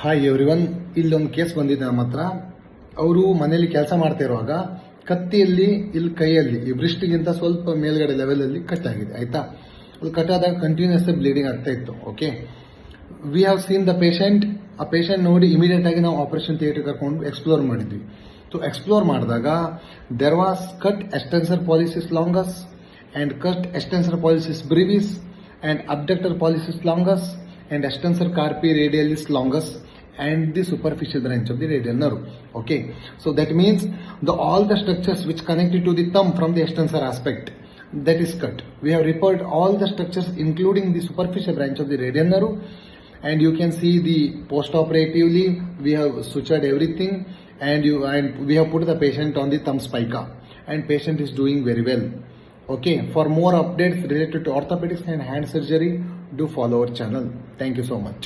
Hi everyone, ಇಲ್ಲೊಂದು case ಬಂದಿದೆ ನಮ್ಮ ಹತ್ರ. ಅವರು ಮನೆಯಲ್ಲಿ ಕೆಲಸ ಮಾಡ್ತಾ ಇರುವಾಗ ಕತ್ತಿಯಲ್ಲಿ ಇಲ್ಲಿ ಕೈಯಲ್ಲಿ ಈ ಬ್ರಿಸ್ಟ್ಗಿಂತ ಸ್ವಲ್ಪ ಮೇಲ್ಗಡೆ ಲೆವೆಲಲ್ಲಿ ಕಟ್ ಆಗಿದೆ. ಆಯ್ತಾ, ಅದು ಕಟ್ ಆದಾಗ ಕಂಟಿನ್ಯೂಸ್ ಬ್ಲೀಡಿಂಗ್ ಆಗ್ತಾ ಇತ್ತು. Okay, we have seen the patient. ಆ ಪೇಷಂಟ್ ನೋಡಿ ಇಮಿಡಿಯೇಟ್ ಆಗಿ ನಾವು ಆಪರೇಷನ್ ಥಿಯೇಟರ್ ಕರ್ಕೊಂಡು ಎಕ್ಸ್ಪ್ಲೋರ್ ಮಾಡಿದ್ವಿ. ಸೊ ಎಕ್ಸ್ಪ್ಲೋರ್ ಮಾಡಿದಾಗ there was cut extensor pollicis longus and cut extensor pollicis brevis and abductor pollicis longus and extensor carpi radialis longus and the superficial branch of the radial nerve. Okay, so that means all the structures which connected to the thumb from the extensor aspect, that is cut. We have repaired all the structures including the superficial branch of the radial nerve, and you can see the post-operatively we have sutured everything, and we have put the patient on the thumb spica, and patient is doing very well. Okay, for more updates related to orthopedics and hand surgery, do follow our channel. Thank you so much.